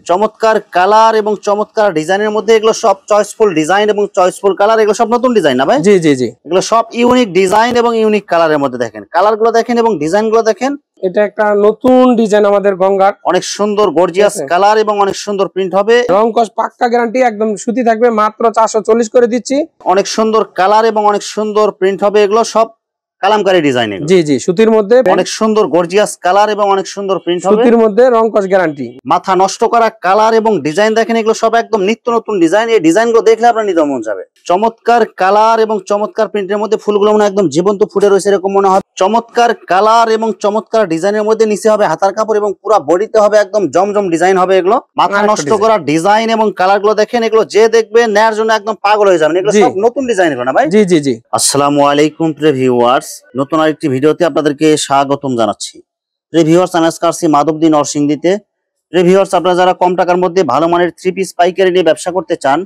চমৎকার কালার এবং চমৎকার ডিজাইনের মধ্যে এগুলো সব চয়েসফুল ডিজাইন এবং চয়েসফুল কালার। এগুলো সব নতুন ডিজাইন না ভাই? জি জি জি, এগুলো সব ইউনিক ডিজাইন এবং ইউনিক কালারের মধ্যে। দেখেন কালার গুলো দেখেন এবং ডিজাইন গুলো দেখেন। এটা একটা নতুন ডিজাইন আমাদের গঙ্গার, অনেক সুন্দর গর্জিয়াস কালার এবং অনেক সুন্দর প্রিন্ট হবে। রং কস পাক্কা গ্যারান্টি, একদম সুতি থাকবে, মাত্র 440 করে দিচ্ছি। অনেক সুন্দর কালার এবং অনেক সুন্দর প্রিন্ট হবে। এগুলো সব কালামকারী ডিজাইন। জি জি, সুতির মধ্যে অনেক সুন্দর গর্জিয়াস কালার এবং অনেক সুন্দর প্রিন্ট হবে। সুতির মধ্যে রং কস গ্যারান্টি। মাথা নষ্ট করা কালার এবং ডিজাইন দেখেন। এগুলো সব একদম নিত্য নতুন ডিজাইন। এই ডিজাইন গুলো দেখলে আপনার নিতে মন যাবে। চমৎকার কালার এবং চমৎকার প্রিন্টের মধ্যে ফুলগুলো মনে একদম জীবন্ত ফুটে রয়েছে এরকম মনে হয়। চমৎকার কালার এবং চমৎকার ডিজাইনের মধ্যে নিচে হবে হাতার কাপড় এবং পুরো বডিতে হবে একদম জমজম ডিজাইন হবে। এগুলো মাথা নষ্ট করা ডিজাইন এবং কালার গুলো দেখেন। এগুলো যে দেখবে নেয়ার জন্য একদম পাগল হয়ে যাবেন। এগুলো সব নতুন ডিজাইন এগুলো না ভাই? জি জি জি। আসসালামু আলাইকুম প্রিয় ভিউয়ার্স, নতুন আরেকটি ভিডিওতে আপনাদেরকে স্বাগতম জানাচ্ছি। প্রিয় ভিউয়ার্স, আমি আজকে আসছি মাধবদী নরসিংদীতে। প্রিয় ভিউয়ার্স, আপনারা যারা কম টাকার মধ্যে ভালো মানের 3 পিস পাইকারি নিয়ে ব্যবসা করতে চান,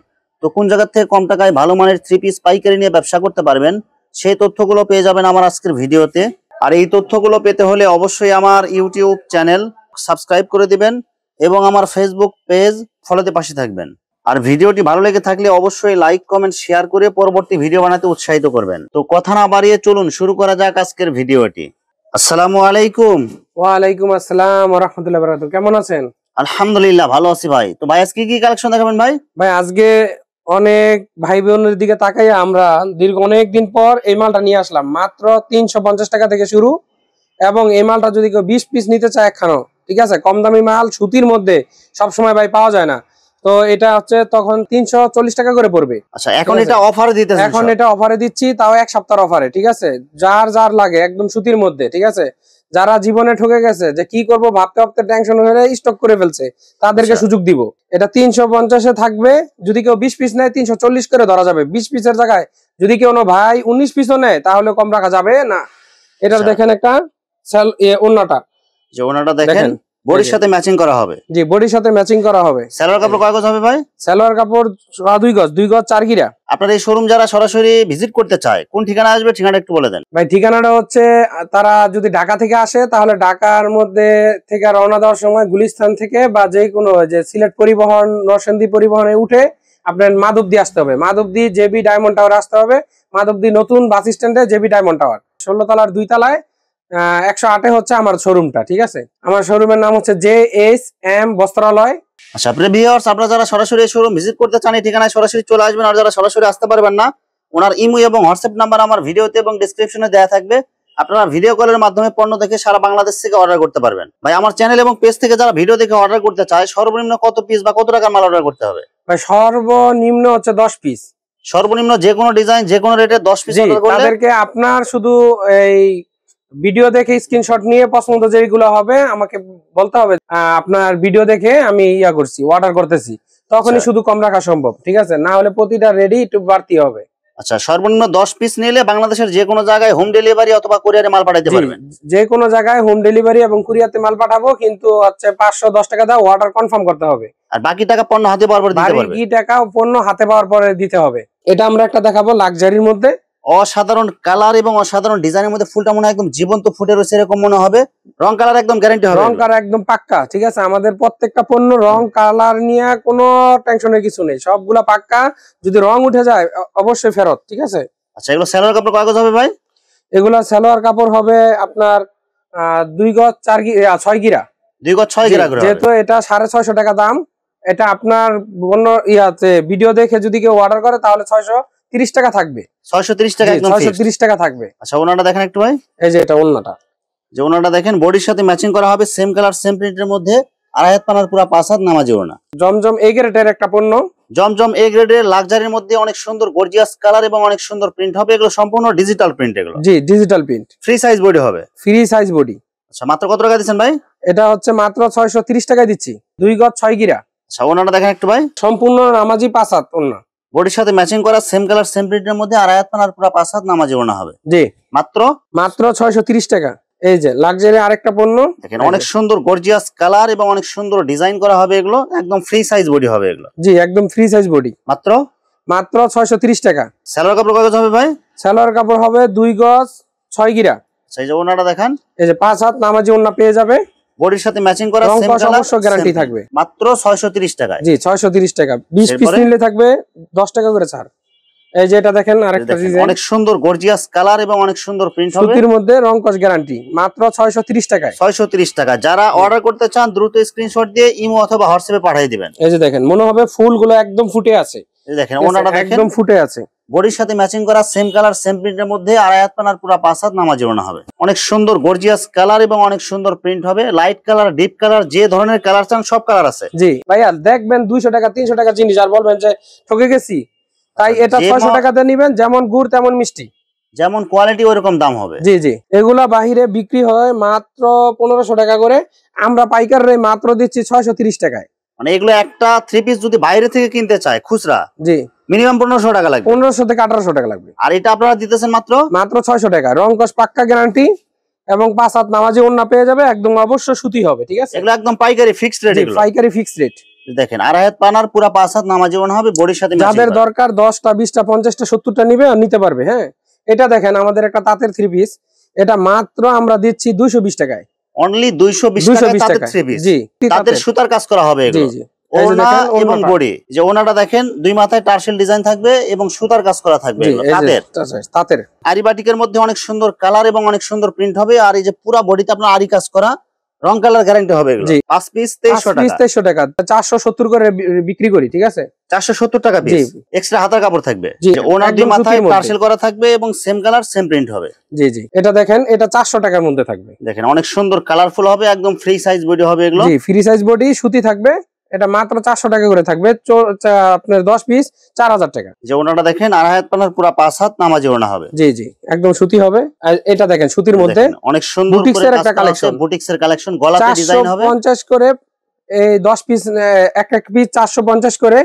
তো কোন জায়গা থেকে কম টাকায় ভালো মানের 3 পিস পাইকারি নিয়ে ব্যবসা করতে পারবেন, সেই তথ্যগুলো পেয়ে যাবেন আমার আজকের ভিডিওতে। আর এই তথ্যগুলো পেতে হলে অবশ্যই আমার ইউটিউব চ্যানেল সাবস্ক্রাইব করে দিবেন এবং আমার ফেসবুক পেজ ফলোতে পাশে থাকবেন। আর ভিডিওটি ভালো লেগে থাকলে অবশ্যই লাইক কমেন্ট শেয়ার করে পরবর্তী ভিডিও বানাতে উৎসাহিত করবেন। তো কথা না বাড়িয়ে চলুন শুরু করা যাক আজকের ভিডিওটি। আসসালামু আলাইকুম। ওয়া আলাইকুম আসসালাম ওয়া রাহমাতুল্লাহি ওয়া বারাকাতুহু। কেমন আছেন? আলহামদুলিল্লাহ ভালো আছি ভাই। তো ভাই আজকে কি কালেকশন দেখাবেন ভাই? ভাই আজকে অনেক ভাই বোনের দিকে তাকাই আমরা দীর্ঘ অনেক দিন পর এই মালটা নিয়ে আসলাম। মাত্র 350 টাকা থেকে শুরু, এবং এই মালটা যদি কেউ 20 পিস নিতে চায় একখানো, ঠিক আছে, কম দামি মাল সুতির মধ্যে সবসময় ভাই পাওয়া যায় না, তো এটা হচ্ছে তখন 340 টাকা করে পড়বে। আচ্ছা, এখন এটা অফারে দিতেছেন? এখন এটা অফারে দিচ্ছি, তাও এক সপ্তাহ অফারে, ঠিক আছে। যার যার লাগে একদম সুতির মধ্যে, ঠিক আছে, যারা জীবনে ঠকে গেছে যে কি করব ভাবতে ভাবতে টেনশন হয়ে স্টক করে ফেলছে, তাদেরকে সুযোগ দিব। এটা 350-এ থাকবে। যদি কেউ 20 পিস নেয় 340 করে ধরা যাবে। 20 পিসের জায়গায় যদি কেউ ভাই 19 পিসও নেয় তাহলে কম রাখা যাবে না। এটা দেখেন একটা ওন্নাটা, যে ওন্নাটা দেখেন বডির সাথে ম্যাচিং করা হবে। জি, বডির সাথে ম্যাচিং করা হবে। সালোয়ার কাপড় কয় গজ হবে ভাই? সালোয়ার কাপড় 2 গজ, 2 গজ 4 গিরা। আপনার এই শোরুম যারা সরাসরি ভিজিট করতে চায় কোন ঠিকানা আসবে, ঠিকানা একটু বলে দেন ভাই। ঠিকানাটা হচ্ছে, তারা যদি ঢাকা থেকে আসে তাহলে ঢাকার মধ্যে থেকে রওনা দেওয়ার সময় গুলিস্তান থেকে বা যে কোনো যে সিলেট পরিবহন, নরসিংদী পরিবহনে উঠে আপনার মাধবদী আসতে হবে। মাধবদী জেবি ডায়মন্ড টাওয়ার আসতে হবে। মাধবদী নতুন বাস স্ট্যান্ডে জেবি ডায়মন্ড টাওয়ার 16 তলার 2 তলায় 108-এ হচ্ছে আমার শোরুমটা, ঠিক আছে। আমার শোরুমের নাম হচ্ছে JSM বস্ত্রালয়। আচ্ছা প্রিয় ভিউয়ার্স, আপনারা যারা সরাসরি শোরুম ভিজিট করতে চান এই ঠিকানায় সরাসরি চলে আসবেন। আর যারা সরাসরি আসতে পারবেন না, ওনার ইমো এবং হোয়াটসঅ্যাপ নাম্বার আমার ভিডিওতে এবং ডেসক্রিপশনে দেওয়া থাকবে। আপনারা ভিডিও কলের মাধ্যমে পণ্য দেখে সারা বাংলাদেশ থেকে অর্ডার করতে পারবেন। ভাই আমার চ্যানেল এবং পেজ থেকে যারা ভিডিও দেখে অর্ডার করতে চায় সর্বনিম্ন কত পিস বা কত টাকার মাল অর্ডার করতে হবে? ভাই সর্বনিম্ন হচ্ছে 10 পিস। সর্বনিম্ন যে কোনো ডিজাইন যে কোনো রেটে 10 পিস অর্ডার করলে তাদেরকে আপনার শুধু এই ভিডিও দেখে স্ক্রিনশট নিয়ে পছন্দ যেগুলো হবে আমাকে বলতে হবে, আপনার ভিডিও দেখে আমি করছি, অর্ডার করতেছি, তখনই শুধু কম রাখা সম্ভব, ঠিক আছে। না হলে প্রতিটা রেডি একটু বাড়তি হবে। আচ্ছা, সর্বনিম্ন 10 পিস নিলে বাংলাদেশের যে কোনো জায়গায় হোম ডেলিভারি অথবা কুরিয়ারে মাল পাঠাতে পারবেন। যে কোনো জায়গায় হোম ডেলিভারি এবং কুরিয়ারে মাল পাঠাবো, কিন্তু হচ্ছে 510 টাকা দাও, অর্ডার কনফার্ম করতে হবে। আর বাকি টাকা পণ্য হাতে পাওয়ার পরে দিতে পারবে। বাকি টাকা পণ্য হাতে পাওয়ার পরে দিতে হবে। এটা আমরা একটা দেখাবো লাক্সারির মধ্যে, অসাধারণ কালার এবং অসাধারণ ডিজাইনের মধ্যে। ফুলটা মনে একদম জীবন্ত ফুটে রয়েছে এরকম মনে হবে। রং কালার একদম গ্যারান্টি হবে। রং কালার একদম পাক্কা, ঠিক আছে। আমাদের প্রত্যেকটা পণ্য রং কালার নিয়ে কোনো টেনশনের কিছু নেই, সবগুলা পাক্কা। যদি রং উঠে যায় অবশ্যই ফেরত, ঠিক আছে। আচ্ছা, এগুলো সালোয়ার কাপড় কয় গজ হবে ভাই? এগুলা সালোয়ার কাপড় হবে আপনার 2 গজ 6 গিরা। 2 গজ 6 গিরা করে। যেহেতু এটা 650 টাকা দাম, এটা আপনার ভিডিও দেখে যদি কেউ অর্ডার করে তাহলে 630 টাকা থাকবে। 630 টাকা একদম ফিক্সড। 630 টাকা থাকবে। আচ্ছা, ওনাটা দেখেন একটু ভাই। এই যে এটা ওন্নাটা, যে ওনাটা দেখেন বডির সাথে ম্যাচিং করা হবে, সেম কালার সেম প্রিন্টের মধ্যে, আড়াই হাত পানার পুরো 5 হাত নামাজি ওড়না। জমজম এ গ্রেডের একটা পণ্য। জমজম এ গ্রেডের লাক্সারির মধ্যে অনেক সুন্দর গর্জিয়াস কালার এবং অনেক সুন্দর প্রিন্ট হবে। এগুলো সম্পূর্ণ ডিজিটাল প্রিন্ট। এগুলো জি digital print, free size body হবে। Free size body. আচ্ছা, মাত্র কত টাকা দিচ্ছেন ভাই? এটা হচ্ছে মাত্র 630 টাকায় দিচ্ছি। 2 গজ 6 গিরা। আচ্ছা, ওনাটা দেখেন একটু ভাই। সম্পূর্ণ নামাজি 5 হাত ওন্না, বডির সাথে ম্যাচিং করা সেম কালার সেম প্রিন্টের মধ্যে, আড়াই হাত পানার পুরো 5 হাত নামাজি ওড়না হবে। জি মাত্র 630 টাকা। এই যে লাক্সারি আরেকটা পণ্য দেখেন, অনেক সুন্দর গর্জিয়াস কালার এবং অনেক সুন্দর ডিজাইন করা হবে। এগুলো একদম ফ্রি সাইজ বডি হবে। এগুলো জি একদম ফ্রি সাইজ বডি। মাত্র 630 টাকা। সালোয়ার কাপড় কয় গজ হবে ভাই? সালোয়ার কাপড় হবে 2 গজ 6 গিরা। সেই যে ওনাটা দেখেন, এই যে 5 হাত নামাজি ওন্না পেয়ে যাবে। বডির সাথে ম্যাচিং করা রং সেম কস কালার অবশ্য গ্যারান্টি থাকবে মাত্র 630 টাকায়। জি 630 টাকা। 20 পিস এরপরে? নিলে থাকবে 10 টাকা করে ছাড়। এই যে এটা দেখেন আরেকটা দেখেন, ডিজাইন অনেক সুন্দর গর্জিয়াস কালার এবং অনেক সুন্দর প্রিন্ট হবে। সুতির মধ্যে রং কস গ্যারান্টি মাত্র 630 টাকায়। 630 টাকা। যারা অর্ডার করতে চান দ্রুত স্ক্রিনশট দিয়ে ইমো অথবা হোয়াটসঅ্যাপে পাঠিয়ে দিবেন। এই যে দেখেন মনে হবে ফুলগুলো একদম ফুটে আছে। এই দেখেন ওনাটা দেখেন একদম ফুটে আছে। বডির সাথে ম্যাচিং করা সেম কালার সেম প্রিন্টের মধ্যে আড়াই হাত পানার পুরো 5 হাত নামাজি ওড়না হবে। অনেক সুন্দর গর্জিয়াস কালার এবং অনেক সুন্দর প্রিন্ট হবে। লাইট কালার, ডিপ কালার, যে ধরনের কালার চান সব কালার আছে। জি ভাইয়া দেখবেন 200 টাকা 300 টাকা জিনিস আর বলবেন যে ঠকে গেছি, তাই এটা 600 টাকাতে নেবেন। যেমন গুড় তেমন মিষ্টি, যেমন কোয়ালিটি ওইরকম দাম হবে। জি জি। এগুলা বাহিরে বিক্রি হয় মাত্র 1500 টাকা করে, আমরা পাইকার রে মাত্র দিচ্ছি 630 টাকায়। মানে এগুলো একটা 3 পিস যদি বাইরে থেকে কিনতে চায় খুচরা, জি মিনিমাম 1500 টাকা লাগবে। 1500 থেকে 1800 টাকা লাগবে। আর এটা আপনারা দিতেছেন মাত্র 600 টাকা। রং কস পাক্কা গ্যারান্টি এবং 5 হাত নামাজি ওড়না পেয়ে যাবে। একদম অবশ্য সুতি হবে, ঠিক আছে? এগুলো একদম পাইকারি ফিক্সড রেট। এগুলো পাইকারি ফিক্স রেট। দেখেন আড়াই হাত পানার পুরো 5 হাত নামাজি ওড়না হবে। বডির সাথে যাদের দরকার 10টা 20টা 50টা 70টা নিবে আর নিতে পারবে। হ্যাঁ, এটা দেখেন আমাদের একটা তাঁতের 3 পিস, এটা মাত্র আমরা দিচ্ছি 220 টাকায়। অনলি 220 টাকায় তাঁতের 3 পিস। জি, তাদের সুতার কাজ করা হবে জি এগুলো। জি। ওড়না এবং বডি, যে ওড়নাটা দেখেন দুই মাথায় টার্সেল ডিজাইন থাকবে এবং সুতার কাজ করা থাকবে। তাঁতের আরি বাটিকের মধ্যে অনেক সুন্দর কালার এবং অনেক সুন্দর প্রিন্ট হবে। আর এই যে পুরো বডিতে আপনার আরি কাজ করা, রং কালার গ্যারান্টি হবে এগুলো। 5 পিস 2300 টাকা। 2300 টাকা 470 করে বিক্রি করি, ঠিক আছে? 470 টাকা পিস। এক্সট্রা হাতার কাপড় থাকবে। ওড়নার দুই মাথায় টার্সেল করা থাকবে এবং সেম কালার সেম প্রিন্ট হবে। জি জি। এটা দেখেন, এটা 400 টাকার মধ্যে থাকবে। দেখেন অনেক সুন্দর কালারফুল হবে, একদম ফ্রি সাইজ বডি হবে এগুলো। জি, ফ্রি সাইজ বডি, সুতি থাকবে। এটা মাত্র 400 টাকা করে থাকবে। আপনার 10 পিস 4000 টাকা। যে ওড়নাটা দেখেন আড়াই হাত পানার পুরো 5 হাত নামাজি ওড়না হবে। জি জি, একদম সুতি হবে। আর এটা দেখেন সুতির মধ্যে অনেক সুন্দর বুটিক্সের একটা কালেকশন। বুটিক্সের কালেকশন, গলাতে ডিজাইন হবে। 450 করে এই 10 পিস, এক এক পিস 450 করে।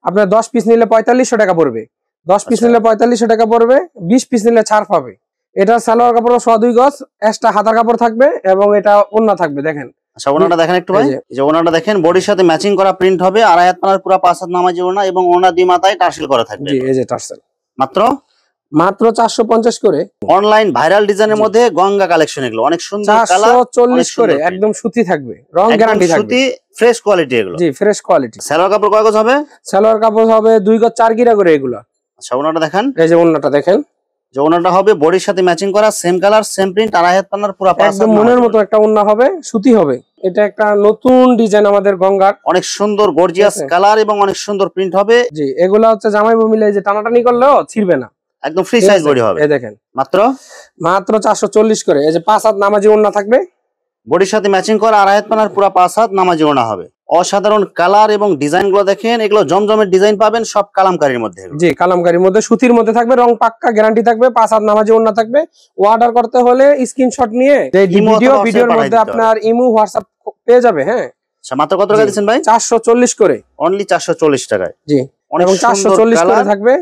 আপনার 10 পিস নিলে 4500 টাকা পড়বে। 10 পিস নিলে 4500 টাকা পড়বে। 20 পিস নিলে ছাড় পাবে। এটা সালোয়ার কাপড় 2 গজ, এক্সট্রা হাতার কাপড় থাকবে এবং এটা ওড়না থাকবে। দেখেন আচ্ছা ওড়নাটা দেখেন একটু ভাই। যে ওড়নাটা দেখেন বডির সাথে ম্যাচিং করা প্রিন্ট হবে। আড়াই হাত পানার পুরো 5 হাত নামাজি ওড়না এবং ওড়না দুই মাথায় টার্সেল করা থাকবে। জি, এই যে টার্সেল মাত্র 450 করে। অনলাইন ভাইরাল ডিজাইনের মধ্যে গঙ্গা কালেকশন। এগুলো অনেক সুন্দর কালার, 440 করে। একদম সুতি থাকবে, রং গ্যারান্টি থাকবে। সুতি ফ্রেশ কোয়ালিটি এগুলো। জি, ফ্রেশ কোয়ালিটি। সালোয়ার কাপড় কয় গজ হবে? সালোয়ার কাপড় হবে 2 গজ 4 গিরা করে এগুলা। আচ্ছা ওড়নাটা দেখেন। এই যে ওড়নাটা দেখেন, যে ওড়নাটা হবে বডির সাথে ম্যাচিং করা সেম কালার সেম প্রিন্ট, আড়াই হাত পানার পুরো 5 হাত একদম মনের মতো একটা ওড়না হবে, সুতি হবে। এটা একটা নতুন ডিজাইন আমাদের গঙ্গার। অনেক সুন্দর গর্জিয়াস কালার এবং অনেক সুন্দর প্রিন্ট হবে। জি, এগুলা হচ্ছে জামাই বউ মিলে যে টানাটানি করলেও ছিড়বে না। একদম ফ্রি সাইজ বডি হবে। এই দেখেন মাত্র 440 করে। এই যে 5 হাত নামাজি ওড়না থাকবে। বডির সাথে ম্যাচিং করা আড়াই হাত পানার পুরো 5 হাত নামাজি ওড়না হবে। অসাধারণ কালার এবং ডিজাইন গুলো দেখেন। এগুলো জমজমের ডিজাইন পাবেন সব কালামকারীর মধ্যে। জি, কালামকারীর মধ্যে, সুতির মধ্যে থাকবে, রং পাক্কা গ্যারান্টি থাকবে। 5 হাত নামাজি ওড়না থাকবে। অর্ডার করতে হলে স্ক্রিনশট নিয়ে ভিডিওর মধ্যে আপনার ইমো হোয়াটসঅ্যাপ পেয়ে যাবে। হ্যাঁ, আচ্ছা মাত্র কত টাকা দিচ্ছেন ভাই? 440 করে। অনলি 440 টাকায়। জি, এবং 440 করে থাকবে।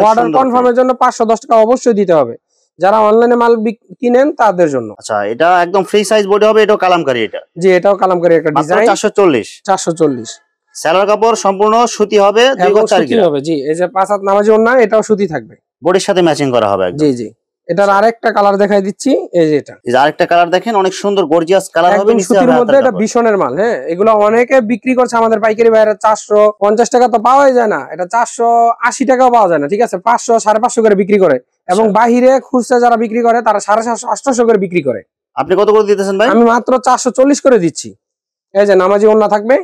অর্ডার কনফার্মের জন্য 510 টাকা অবশ্যই দিতে হবে যারা অনলাইনে মাল কিনেন তাদের জন্য। আচ্ছা এটা একদম ফ্রি সাইজ বডি হবে। এটাও কালামকারী। এটা জি, এটাও কালামকারী একটা ডিজাইন। 440। সালোয়ার কাপড় সম্পূর্ণ সুতি হবে, 2 গজ 4 গিরা হবে। জি, এই যে 5 হাত নামাজি ওড়না, এটাও সুতি থাকবে। বডির সাথে ম্যাচিং করা হবে একদম। জি জি। এটার আরেকটা কালার দেখাই দিচ্ছি। এই যে এটা, এই যে আরেকটা কালার দেখেন, অনেক সুন্দর গর্জিয়াস কালার হবে। সুতির মধ্যে এটা ভীষণের মাল। হ্যাঁ, এগুলো অনেকে বিক্রি করছে আমাদের পাইকারি ভাইরা। 450 টাকা তো পাওয়াই যায় না, এটা 480 টাকাও পাওয়া যায় না, ঠিক আছে? 500 550 করে বিক্রি করে। এবং বাহিরে খুচরা যারা বিক্রি করে তারা 750 800 করে বিক্রি করে। আপনি কত করে দিতেছেন ভাই? আমি মাত্র 440 করে দিচ্ছি। এই যে নামাজি ওড়না থাকবে,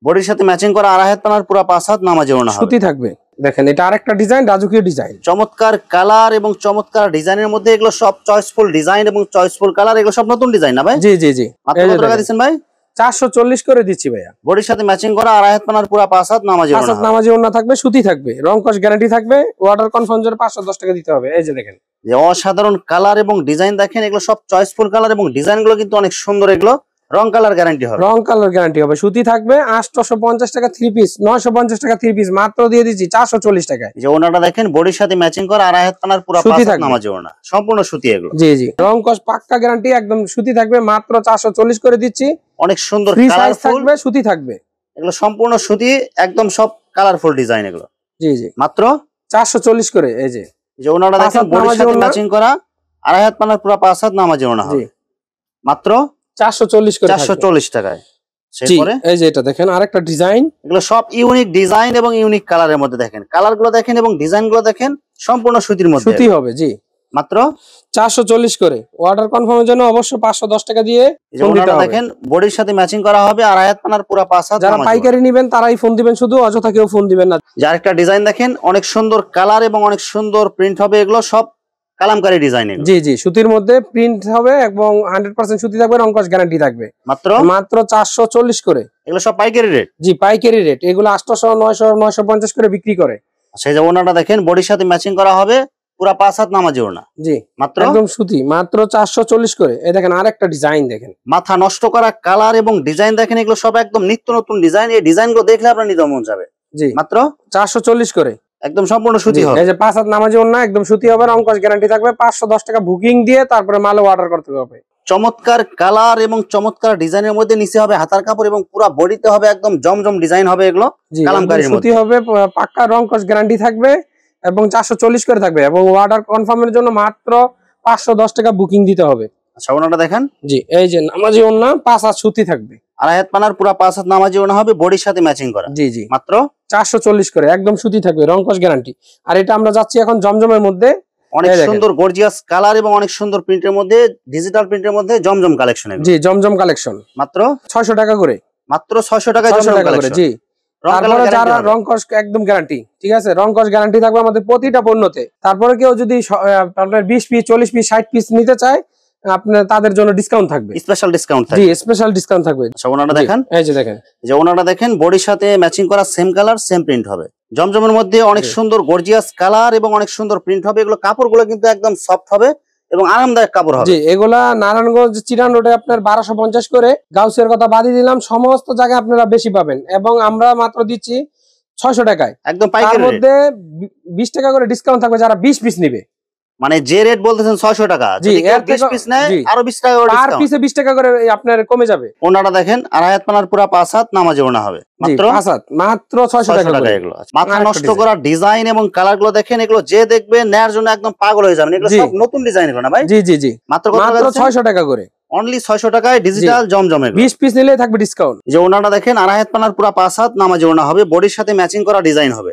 বডির সাথে ম্যাচিং করা আড়াই হাত পানার পুরো 5 হাত নামাজি ওড়না হবে, সুতি থাকবে। দেখেন এটা আরেকটা ডিজাইন, রাজকীয় ডিজাইন। চমৎকার কালার এবং চমৎকার ডিজাইনের মধ্যে। এগুলো সব চয়েসফুল ডিজাইন এবং চয়েসফুল কালার। এগুলো সব নতুন ডিজাইন না ভাই? জি জি জি। মাত্র কত টাকা দিচ্ছেন ভাই? 440 করে দিচ্ছি ভাইয়া। বডির সাথে ম্যাচিং করা আড়াই হাত পানার পুরো 5 হাত নামাজি ওড়না। 5 হাত নামাজি ওড়না থাকবে, সুতি থাকবে, রং কস গ্যারান্টি থাকবে। অর্ডার কনফার্ম জন্য 510 টাকা দিতে হবে। এই যে দেখেন, যে অসাধারণ কালার এবং ডিজাইন দেখেন। এগুলো সব চয়েসফুল কালার এবং ডিজাইন গুলো কিন্তু অনেক সুন্দর। এগুলো রং কালার গ্যারান্টি হবে। রং কালার গ্যারান্টি হবে, সুতি থাকবে। 850 টাকা 3 পিস, 950 টাকা 3 পিস, মাত্র দিয়ে দিচ্ছি 440 টাকায়। যে ওনাটা দেখেন বডির সাথে ম্যাচিং করা আড়াই হাত পানার পুরো 5 হাত নামাজি ওড়না, সম্পূর্ণ সুতি এগুলো। জি জি, রং কস পাক্কা গ্যারান্টি, একদম সুতি থাকবে। মাত্র 440 করে দিচ্ছি। অনেক সুন্দর ফ্রি সাইজ কালারফুল থাকবে, সুতি থাকবে। এগুলো সম্পূর্ণ সুতি, একদম সব কালারফুল ডিজাইন এগুলো। জি জি, মাত্র 440 করে। এই যে ওনাটা দেখেন বডির সাথে ম্যাচিং করা আড়াই হাত পানার পুরো 5 হাত নামাজি ওড়না হবে, মাত্র 440 করে 440 টাকায়। সেপরে এই যে এটা দেখেন আরেকটা ডিজাইন, এগুলো সব ইউনিক ডিজাইন এবং ইউনিক কালারের মধ্যে। দেখেন কালারগুলো দেখেন এবং ডিজাইনগুলো দেখেন, সম্পূর্ণ সুতির মধ্যে। সুতি হবে জি, মাত্র 440 করে। অর্ডার কনফার্মের জন্য অবশ্যই 510 টাকা দিয়ে ফোন দিতে হবে। দেখেন বডির সাথে ম্যাচিং করা হবে, আর আয়াত পানার পুরো 5 হাত। যারা পাইকারি নেবেন তারাই ফোন দিবেন, শুধু অযথা কেউ ফোন দিবেন না। যার একটা ডিজাইন দেখেন, অনেক সুন্দর কালার এবং অনেক সুন্দর প্রিন্ট হবে। এগুলো সব কালামকারী ডিজাইন। জি জি, সুতির মধ্যে প্রিন্ট হবে এবং 100% সুতি থাকবে, রংকশ গ্যারান্টি থাকবে। মাত্র 440 করে। এগুলো সব পাইকারি রেট? জি পাইকারি রেট। এগুলো 800 900 950 করে বিক্রি করে। সেই যে ওনাটা দেখেন বডির সাথে ম্যাচিং করা হবে, পুরো 5 হাত নামাজি ওনা। জি মাত্র একদম সুতি, মাত্র 440 করে। এই দেখেন আরেকটা ডিজাইন দেখেন, মাথা নষ্ট করা কালার এবং ডিজাইন দেখেন। এগুলো সব একদম নিত্য নতুন ডিজাইন। এই ডিজাইনগুলো দেখলে আপনার নিতে মন যাবে। জি মাত্র 440 করে, একদম সম্পূর্ণ সুতি হবে। এই যে 5 হাত নামাজি ওনা, একদম সুতি হবে, রংকশ গ্যারান্টি থাকবে। 510 টাকা বুকিং দিয়ে তারপরে মাল অর্ডার করতে হবে। চমৎকার কালার এবং চমৎকার ডিজাইনের মধ্যে নিচে হবে হাতার কাপড় এবং পুরো বডিতে হবে একদম জমজম ডিজাইন হবে। এগুলো কালামকারীর মধ্যে সুতি হবে, পাক্কা রংকশ গ্যারান্টি থাকবে এবং 440 করে থাকবে। এবং অর্ডার কনফার্মের জন্য মাত্র 510 টাকা বুকিং দিতে হবে। আচ্ছা ওনাটা দেখেন। জি এই যে নামাজি ওনা, 5 হাত সুতি থাকবে, আড়াই হাত পানার পুরো 5 হাত নামাজি ওনা হবে, বডির সাথে ম্যাচিং করা। জি জি মাত্র 440 করে, একদম সুতি থাকবে, রংকশ গ্যারান্টি। আর এটা আমরা যাচ্ছি এখন জমজমের মধ্যে। অনেক সুন্দর গর্জিয়াস কালার এবং অনেক সুন্দর প্রিন্টের মধ্যে, ডিজিটাল প্রিন্টের মধ্যে জমজম কালেকশন। জি জমজম কালেকশন মাত্র 600 টাকা করে। মাত্র 600 টাকায় জমজম কালেকশন। জি তারপরে যারা রংকশ একদম গ্যারান্টি, ঠিক আছে, রংকশ গ্যারান্টি থাকবে আমাদের প্রতিটা পণ্যতে। তারপরে কেউ যদি আপনার 20 পিস 40 পিস 60 পিস নিতে চায়, আপনার তাদের জন্য ডিসকাউন্ট থাকবে, স্পেশাল ডিসকাউন্ট থাকবে। জি স্পেশাল ডিসকাউন্ট থাকবে। আচ্ছা ওনাটা দেখেন, এই যে দেখেন, যে ওনাটা দেখেন বডির সাথে ম্যাচিং করা, সেম কালার সেম প্রিন্ট হবে। জমজমের মধ্যে অনেক সুন্দর গর্জিয়াস কালার এবং অনেক সুন্দর প্রিন্ট হবে। এগুলো কাপড়গুলো কিন্তু একদম সফট হবে এবং আরামদায়ক কাপড় হবে। জি এগুলা নারায়ণগঞ্জ চিরান রোডে আপনার 1250 করে। গাউসের কথা বাদই দিলাম, সমস্ত জায়গায় আপনারা বেশি পাবেন। এবং আমরা মাত্র দিচ্ছি 600 টাকায়, একদম পাইকারি। তার মধ্যে 20 টাকা করে ডিসকাউন্ট থাকবে যারা 20 পিস নেবে। মানে যে রেট বলতেছেন 600 টাকা, যদি কেউ 20 পিস নেয় আরো 20 টাকা করে ডিসকাউন্ট, পার পিসে 20 টাকা করে আপনার কমে যাবে। ওনাটা দেখেন আড়াই হাত পানার পুরো 5 হাত নামাজি ওনা হবে, মাত্র 5 হাত, মাত্র 600 টাকা করে। এগুলো মাথা নষ্ট করা ডিজাইন এবং কালার গুলো দেখেন। এগুলো যে দেখবে নেয়ার জন্য একদম পাগল হয়ে যাবেন। এগুলো সব নতুন ডিজাইন এগুলো না ভাই? জি জি জি, মাত্র 600 টাকা করে, অনলি 600 টাকায় ডিজিটাল জমজমে 20 পিস নিলে থাকবে ডিসকাউন্ট। যে ওনাটা দেখেন আড়াই হাত পানার পুরো 5 হাত নামাজি ওনা হবে, বডির সাথে ম্যাচিং করা ডিজাইন হবে।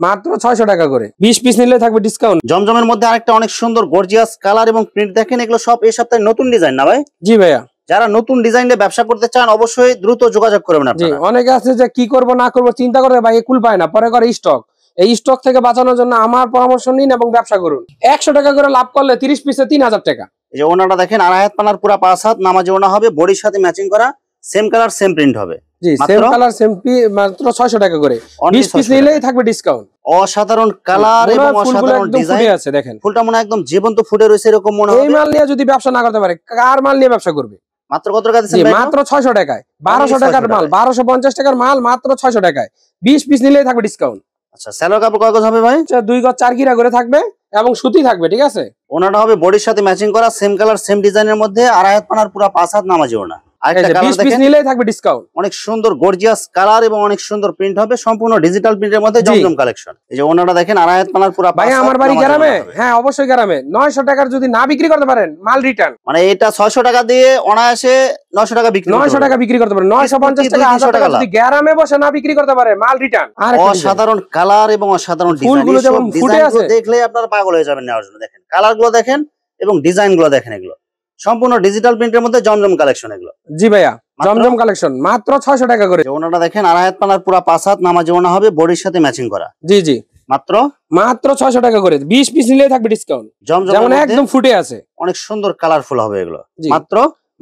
মাত্র 600 টাকা করে, 20 পিস নিলে থাকবে ডিসকাউন্ট। জমজমের মধ্যে আরেকটা অনেক সুন্দর গর্জিয়াস কালার এবং প্রিন্ট দেখেন। এগুলো সব এই সপ্তাহে নতুন ডিজাইন না ভাই? জি ভাইয়া, যারা নতুন ডিজাইনে ব্যবসা করতে চান অবশ্যই দ্রুত যোগাযোগ করবেন আপনারা। অনেকে আছে যে কি করব না করব চিন্তা করে ভাই কুল পায় না, পরে করে স্টক। এই স্টক থেকে বাঁচানোর জন্য আমার পরামর্শ নিন এবং ব্যবসা করুন। 100 টাকা করে লাভ করলে 30 পিসে 3000 টাকা। এই যে ওনাটা দেখেন আড়াই হাত পানার পুরো 5 হাত নামাজি ওনা হবে, বডির সাথে ম্যাচিং করা, সেম কালার সেম প্রিন্ট হবে। জি সেম কালার সেম মাত্র 600 টাকা করে, 20 পিস নিলেই থাকবে ডিসকাউন্ট। অসাধারণ কালার এবং অসাধারণ ডিজাইন আছে। দেখেন ফুলটা মনে একদম জীবন্ত ফুটে রয়েছে এরকম মনে হবে। এই মাল নিয়ে যদি ব্যবসা না করতে পারে, কার মাল নিয়ে ব্যবসা করবে? মাত্র কত টাকা দিচ্ছেন ভাই? মাত্র 600 টাকায়, 1200 টাকার মাল, 1250 টাকার মাল মাত্র 600 টাকায়, 20 পিস নিলেই থাকবে ডিসকাউন্ট। আচ্ছা সালোয়ার কাপড় কয় গজ হবে ভাই? 2 গজ 4 গিরা করে থাকবে এবং সুতি থাকবে, ঠিক আছে। ওনাটা হবে বডির সাথে ম্যাচিং করা, সেম কালার সেম ডিজাইনের মধ্যে, আড়াই হাত পানার পুরো 5 হাত নামাজি ওনা। আরেকটা কালার 20 পিস নিলেই থাকবে ডিসকাউন্ট। অনেক সুন্দর গর্জিয়াস কালার এবং অনেক সুন্দর প্রিন্ট হবে, সম্পূর্ণ ডিজিটাল প্রিন্টের মধ্যে জমজম কালেকশন। এই যে ওনাটা দেখেন আড়াই হাত পানার পুরো। ভাই আমার বাড়ি গ্রামে, হ্যাঁ অবশ্যই গ্রামে। 900 টাকার যদি না বিক্রি করতে পারেন মাল রিটার্ন। মানে এটা 600 টাকা দিয়ে অনায়াসে 900 টাকা বিক্রি, 900 টাকা বিক্রি করতে পারেন। 950 টাকা 1000 টাকা যদি গ্রামে বসে না বিক্রি করতে পারে মাল রিটার্ন। অসাধারণ কালার এবং অসাধারণ ডিজাইন, দেখলে আপনারা পাগল হয়ে যাবেন নেওয়ার জন্য। দেখেন কালার গুলো দেখেন এবং ডিজাইন গুলো দেখেন। এগুলো সম্পূর্ণ ডিজিটাল প্রিন্টের মধ্যে জমজম কালেকশন এগুলো। জি ভাইয়া, জমজম কালেকশন মাত্র 600 টাকা করে। ওনাটা দেখেন আড়াই হাত পানার পুরো 5 হাত নামাজি ওনা হবে, বডির সাথে ম্যাচিং করা। জি জি, মাত্র 600 টাকা করে, 20 পিস নিলেই থাকবে ডিসকাউন্ট। জমজম একদম ফুটে আছে, অনেক সুন্দর কালারফুল হবে এগুলো।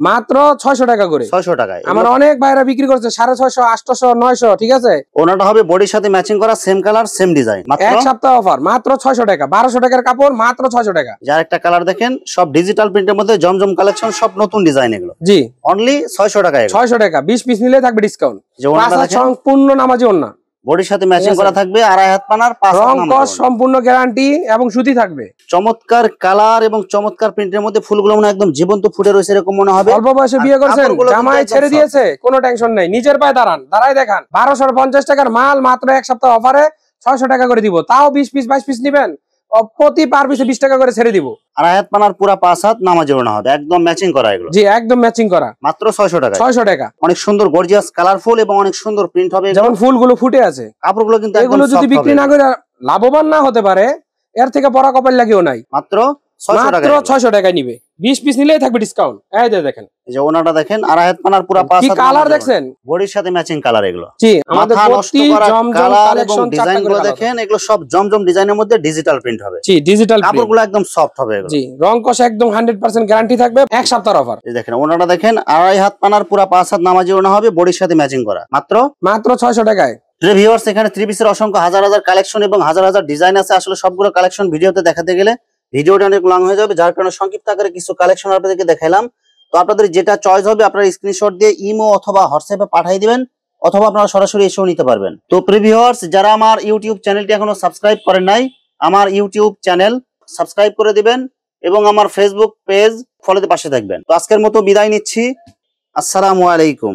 মাত্র 600 টাকা করে, 600 টাকায়। আমার অনেক ভাইরা বিক্রি করছে 650, 800, 900, ঠিক আছে। ওনাটা হবে বডির সাথে ম্যাচিং করা, সেম কালার সেম ডিজাইন। এক সপ্তাহ অফার, মাত্র 600 টাকা, 1200 টাকার কাপড়, মাত্র 600 টাকা। যার একটা কালার দেখেন, সব ডিজিটাল প্রিন্টের মধ্যে জমজম কালেকশন, সব নতুন ডিজাইন এগুলো। জি অনলি 600 টাকায়, 600 টাকা, 20 পিস নিলে থাকবে ডিসকাউন্ট। সম্পূর্ণ নামাজি ওন্না, বডির সাথে ম্যাচিং করা থাকবে, আড়াই হাত পানার 5 হাত নামাজি, সম্পূর্ণ গ্যারান্টি এবং সুতি থাকবে। চমৎকার কালার এবং চমৎকার প্রিন্টের মধ্যে ফুলগুলো মনে একদম জীবন্ত ফুটে রয়েছে এরকম মনে হবে। অল্প বয়সে বিয়ে করছেন, জামাই ছেড়ে দিয়েছে, কোনো টেনশন নেই, নিজের পায়ে দাঁড়ান, দাঁড়ায় দেখান। 1250 টাকার মাল মাত্র এক সপ্তাহ অফারে 600 টাকা করে দিব। তাও 20 পিস 22 পিস নিবেন, প্রতি পার পিসে 20 টাকা করে ছেড়ে দিব। আর আয়াত পানার পুরা 5 হাত নামাজি ওড়না হবে, একদম ম্যাচিং করা এগুলো। জি একদম ম্যাচিং করা, মাত্র 600 টাকা। 600 টাকা। অনেক সুন্দর গর্জিয়াস কালারফুল এবং অনেক সুন্দর প্রিন্ট হবে, যেমন ফুলগুলো ফুটে আছে। কাপড়গুলো কিন্তু একদম এগুলো যদি সফট বিক্রি হবে। না করে লাভবান না হতে পারে, এর থেকে পরা কপাল লাগিও নাই। মাত্র 600 টাকা, মাত্র 600 টাকায় নিবে। 20 পিস নিলেই থাকবে ডিসকাউন্ট। এই যে দেখেন, এই যে ওনাটা দেখেন, আর আয়াত পানার পুরা 5 কি হাত কালার দেখছেন, বডির সাথে ম্যাচিং কালার এগুলো। জি আমাদের মাথা নষ্ট প্রতি করা জমজম কালার এবং কালেকশন ডিজাইনগুলো দেখেন, এগুলো সব জমজম ডিজাইনের মধ্যে ডিজিটাল প্রিন্ট হবে। জি ডিজিটাল প্রিন্ট, কাপড়গুলো একদম সফট হবে এগুলো। জি রং কষা একদম 100% গ্যারান্টি থাকবে, এক সপ্তাহের অফার। এই দেখেন ওনাটা দেখেন, আড়াই হাত পানার পুরা 5 হাত নামাজি ওড়না হবে, বডির সাথে ম্যাচিং করা, মাত্র 600 টাকায়। ভিউয়ার্স এখানে 3 পিসের অসংখ্য হাজার হাজার কালেকশন এবং হাজার হাজার ডিজাইন আছে। আসলে সবগুলো কালেকশন ভিডিওতে দেখাতে গেলে ভিডিওটা অনেক লং হয়ে যাবে, যার কারণে সংক্ষিপ্ত আকারে কিছু কালেকশন আপনাদেরকে দেখাইলাম। তো আপনাদের যেটা চয়েস হবে আপনারা স্ক্রিনশট দিয়ে ইমো অথবা হোয়াটসঅ্যাপে পাঠিয়ে দিবেন, অথবা আপনারা সরাসরি এসেও নিতে পারবেন। তো ভিউয়ার্স যারা আমার ইউটিউব চ্যানেলটি এখনো সাবস্ক্রাইব করেন নাই, আমার ইউটিউব চ্যানেল সাবস্ক্রাইব করে দিবেন এবং আমার ফেসবুক পেজ ফলোতে পাশে থাকবেন। তো আজকের মতো বিদায় নিচ্ছি, আসসালামু আলাইকুম।